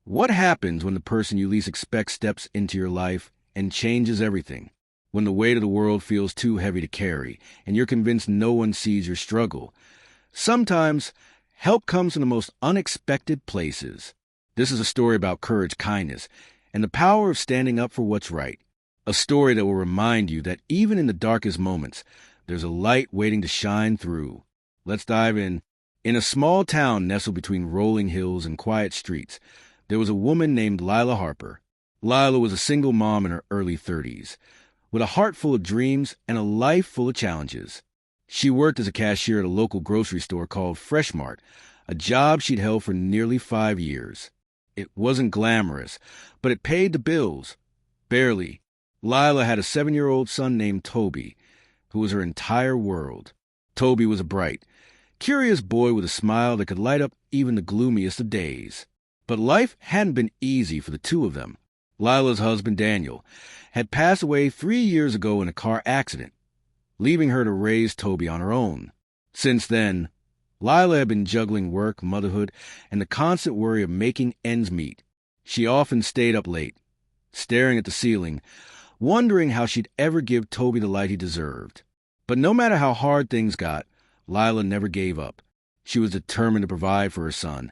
What happens when the person you least expect steps into your life and changes everything? When the weight of the world feels too heavy to carry, and you're convinced no one sees your struggle. Sometimes, help comes from the most unexpected places. This is a story about courage, kindness, and the power of standing up for what's right. A story that will remind you that even in the darkest moments, there's a light waiting to shine through. Let's dive in. In a small town nestled between rolling hills and quiet streets, there was a woman named Lila Harper. Lila was a single mom in her early 30s, with a heart full of dreams and a life full of challenges. She worked as a cashier at a local grocery store called Fresh Mart, a job she'd held for nearly 5 years. It wasn't glamorous, but it paid the bills. Barely. Lila had a 7-year-old son named Toby, who was her entire world. Toby was a bright, curious boy with a smile that could light up even the gloomiest of days. But life hadn't been easy for the two of them. Lila's husband, Daniel, had passed away 3 years ago in a car accident, leaving her to raise Toby on her own. Since then, Lila had been juggling work, motherhood, and the constant worry of making ends meet. She often stayed up late, staring at the ceiling, wondering how she'd ever give Toby the light he deserved. But no matter how hard things got, Lila never gave up. She was determined to provide for her son,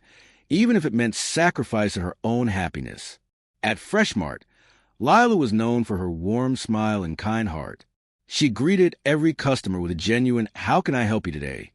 even if it meant sacrificing her own happiness. At Fresh Mart, Lila was known for her warm smile and kind heart. She greeted every customer with a genuine, "How can I help you today?"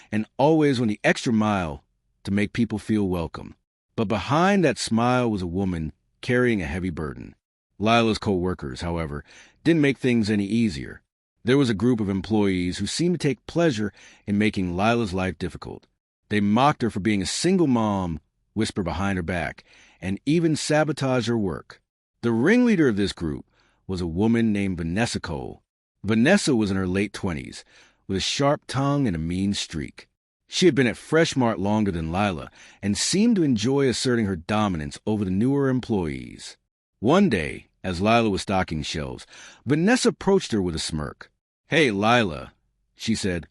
and always went the extra mile to make people feel welcome. But behind that smile was a woman carrying a heavy burden. Lila's co-workers, however, didn't make things any easier. There was a group of employees who seemed to take pleasure in making Lila's life difficult. They mocked her for being a single mom, whispered behind her back, and even sabotaged her work. The ringleader of this group was a woman named Vanessa Cole. Vanessa was in her late 20s, with a sharp tongue and a mean streak. She had been at Fresh Mart longer than Lila and seemed to enjoy asserting her dominance over the newer employees. One day, as Lila was stocking shelves, Vanessa approached her with a smirk. "Hey, Lila," she said,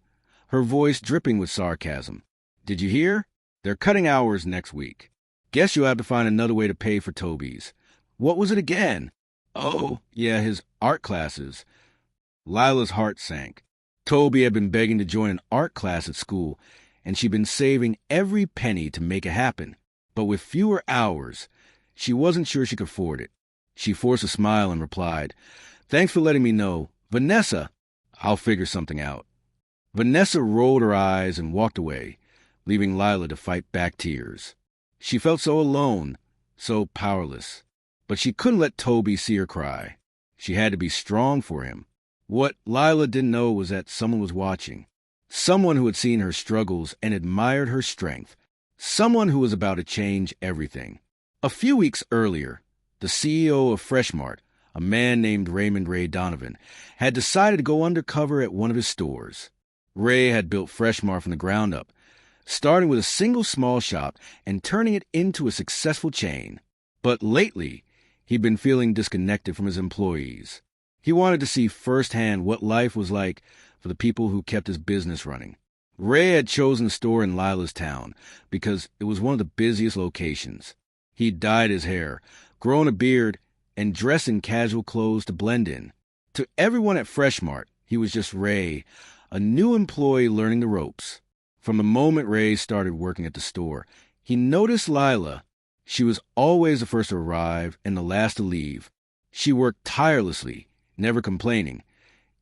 her voice dripping with sarcasm. "Did you hear? They're cutting hours next week. Guess you'll have to find another way to pay for Toby's." "What was it again?" "Oh, yeah, his art classes." Lila's heart sank. Toby had been begging to join an art class at school, and she'd been saving every penny to make it happen. But with fewer hours, she wasn't sure she could afford it. She forced a smile and replied, "Thanks for letting me know. Vanessa, I'll figure something out." Vanessa rolled her eyes and walked away, leaving Lila to fight back tears. She felt so alone, so powerless. But she couldn't let Toby see her cry. She had to be strong for him. What Lila didn't know was that someone was watching. Someone who had seen her struggles and admired her strength. Someone who was about to change everything. A few weeks earlier, the CEO of Fresh Mart, a man named Raymond Ray Donovan, had decided to go undercover at one of his stores. Ray had built Fresh Mart from the ground up, starting with a single small shop and turning it into a successful chain. But lately, he'd been feeling disconnected from his employees. He wanted to see firsthand what life was like for the people who kept his business running. Ray had chosen the store in Lila's town because it was one of the busiest locations. He'd dyed his hair, grown a beard, and dressed in casual clothes to blend in. To everyone at Fresh Mart, he was just Ray, a new employee learning the ropes. From the moment Ray started working at the store, he noticed Lila. She was always the first to arrive and the last to leave. She worked tirelessly, never complaining,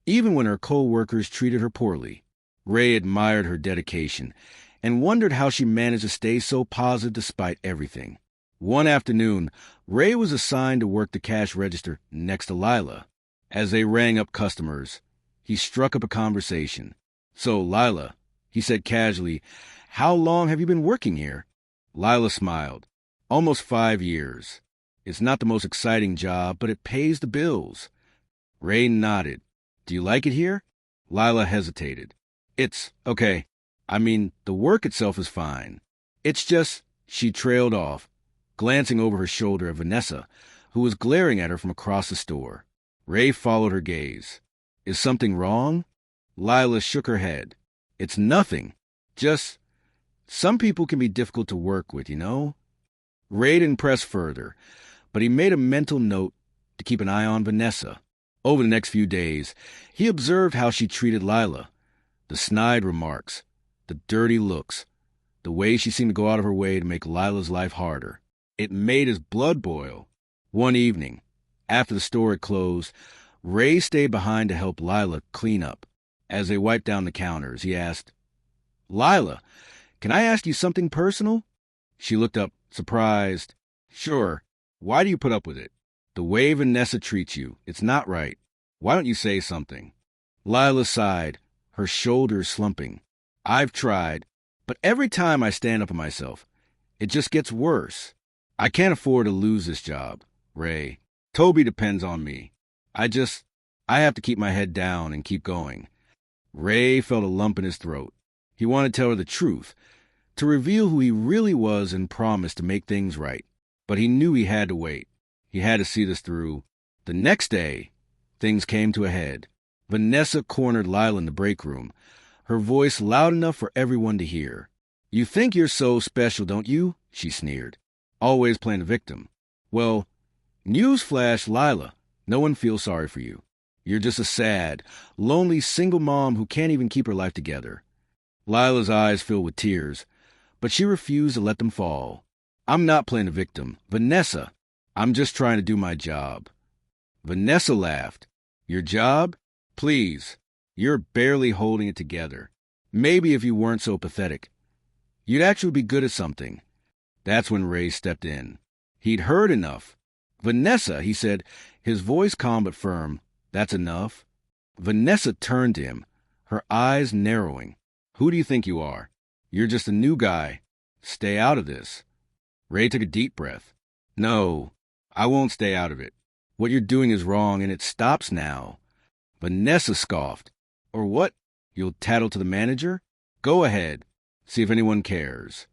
even when her co-workers treated her poorly. Ray admired her dedication and wondered how she managed to stay so positive despite everything. One afternoon, Ray was assigned to work the cash register next to Lila. As they rang up customers, he struck up a conversation. "So, Lila," he said casually, "how long have you been working here?" Lila smiled. "Almost 5 years. It's not the most exciting job, but it pays the bills." Ray nodded. "Do you like it here?" Lila hesitated. "It's okay. I mean, the work itself is fine. It's just," she trailed off, glancing over her shoulder at Vanessa, who was glaring at her from across the store. Ray followed her gaze. "Is something wrong?" Lila shook her head. "It's nothing. Just, some people can be difficult to work with, you know?" Ray didn't press further, but he made a mental note to keep an eye on Vanessa. Over the next few days, he observed how she treated Lila. The snide remarks, the dirty looks, the way she seemed to go out of her way to make Lila's life harder. It made his blood boil. One evening, after the store had closed, Ray stayed behind to help Lila clean up. As they wiped down the counters, he asked, "Lila, can I ask you something personal?" She looked up, surprised. "Sure. Why do you put up with it? The way Vanessa treats you, it's not right. Why don't you say something?" Lila sighed, her shoulders slumping. "I've tried, but every time I stand up for myself, it just gets worse. I can't afford to lose this job, Ray. Toby depends on me. I have to keep my head down and keep going." Ray felt a lump in his throat. He wanted to tell her the truth, to reveal who he really was and promise to make things right. But he knew he had to wait. He had to see this through. The next day, things came to a head. Vanessa cornered Lila in the break room, her voice loud enough for everyone to hear. "You think you're so special, don't you?" she sneered. "Always playing the victim. Well, newsflash, Lila, no one feels sorry for you. You're just a sad, lonely single mom who can't even keep her life together." Lila's eyes filled with tears, but she refused to let them fall. "I'm not playing the victim. Vanessa, I'm just trying to do my job." Vanessa laughed. "Your job? Please. You're barely holding it together. Maybe if you weren't so pathetic, you'd actually be good at something." That's when Ray stepped in. He'd heard enough. "Vanessa," he said, his voice calm but firm. "That's enough." Vanessa turned to him, her eyes narrowing. "Who do you think you are? You're just a new guy. Stay out of this." Ray took a deep breath. "No, I won't stay out of it. What you're doing is wrong, and it stops now." Vanessa scoffed. "Or what? You'll tattle to the manager? Go ahead. See if anyone cares."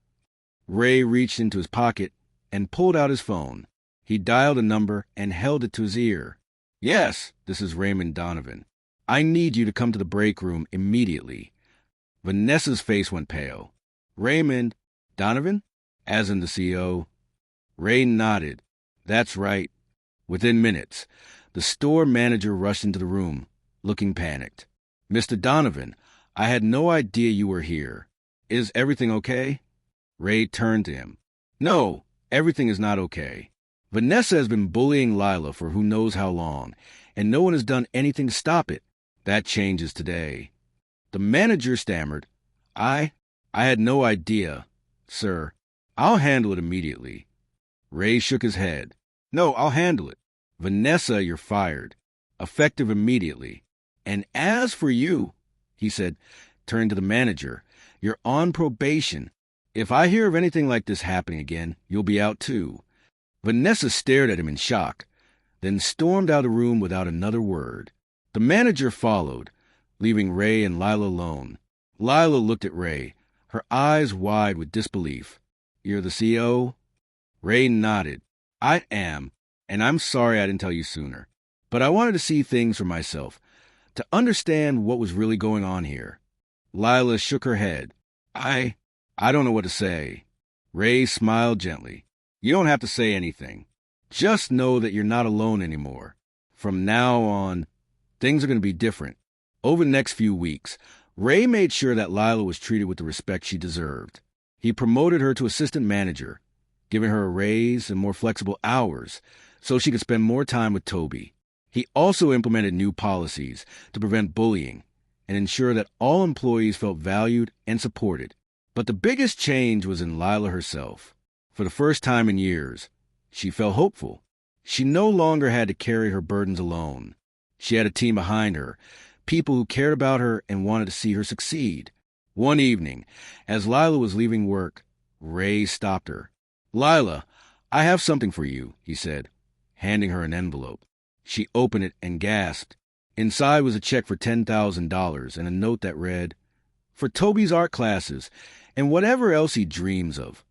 Ray reached into his pocket and pulled out his phone. He dialed a number and held it to his ear. "Yes, this is Raymond Donovan. I need you to come to the break room immediately." Vanessa's face went pale. "Raymond Donovan? As in the CEO?" Ray nodded. "That's right." Within minutes, the store manager rushed into the room, looking panicked. "Mr. Donovan, I had no idea you were here. Is everything okay?" Ray turned to him. "No, everything is not okay. Vanessa has been bullying Lila for who knows how long, and no one has done anything to stop it. That changes today." The manager stammered. I had no idea, sir. I'll handle it immediately." Ray shook his head. "No, I'll handle it. Vanessa, you're fired. Effective immediately. And as for you," he said, turning to the manager, "you're on probation. If I hear of anything like this happening again, you'll be out too." Vanessa stared at him in shock, then stormed out of the room without another word. The manager followed, leaving Ray and Lila alone. Lila looked at Ray, her eyes wide with disbelief. "You're the CEO?" Ray nodded. "I am, and I'm sorry I didn't tell you sooner. But I wanted to see things for myself, to understand what was really going on here." Lila shook her head. I don't know what to say." Ray smiled gently. "You don't have to say anything. Just know that you're not alone anymore. From now on, things are going to be different." Over the next few weeks, Ray made sure that Lila was treated with the respect she deserved. He promoted her to assistant manager, giving her a raise and more flexible hours so she could spend more time with Toby. He also implemented new policies to prevent bullying and ensure that all employees felt valued and supported. But the biggest change was in Lila herself. For the first time in years, she felt hopeful. She no longer had to carry her burdens alone. She had a team behind her, people who cared about her and wanted to see her succeed. One evening, as Lila was leaving work, Ray stopped her. "Lila, I have something for you," he said, handing her an envelope. She opened it and gasped. Inside was a check for $10,000 and a note that read, "For Toby's art classes and whatever else he dreams of."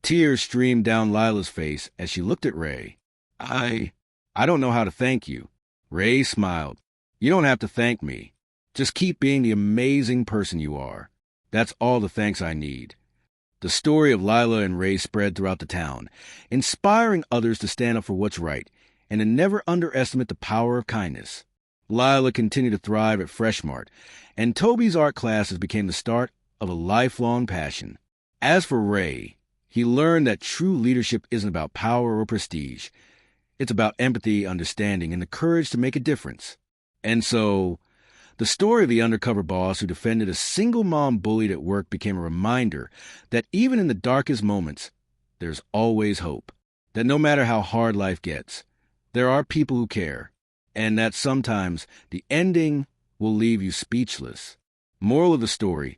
Tears streamed down Lila's face as she looked at Ray. I don't know how to thank you." Ray smiled. "You don't have to thank me. Just keep being the amazing person you are. That's all the thanks I need." The The story of Lila and Ray spread throughout the town, inspiring others to stand up for what's right and to never underestimate the power of kindness. Lila continued to thrive at Freshmart, and Toby's art classes became the start of a lifelong passion. As for Ray, he learned that true leadership isn't about power or prestige. It's about empathy, understanding, and the courage to make a difference. And so, the story of the undercover boss who defended a single mom bullied at work became a reminder that even in the darkest moments, there's always hope. That no matter how hard life gets, there are people who care, and that sometimes the ending will leave you speechless. Moral of the story: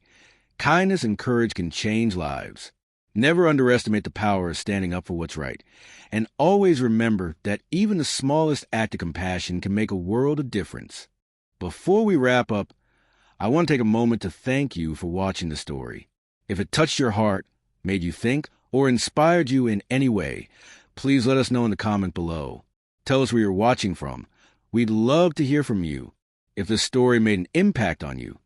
kindness and courage can change lives. Never underestimate the power of standing up for what's right, and always remember that even the smallest act of compassion can make a world of difference. Before we wrap up, I want to take a moment to thank you for watching the story. If it touched your heart, made you think, or inspired you in any way, please let us know in the comment below. Tell us where you're watching from. We'd love to hear from you. If this story made an impact on you,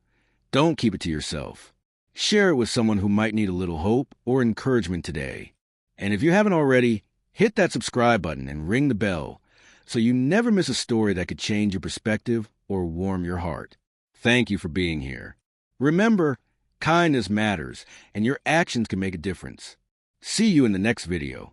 don't keep it to yourself. Share it with someone who might need a little hope or encouragement today. And if you haven't already, hit that subscribe button and ring the bell so you never miss a story that could change your perspective or warm your heart. Thank you for being here. Remember, kindness matters, and your actions can make a difference. See you in the next video.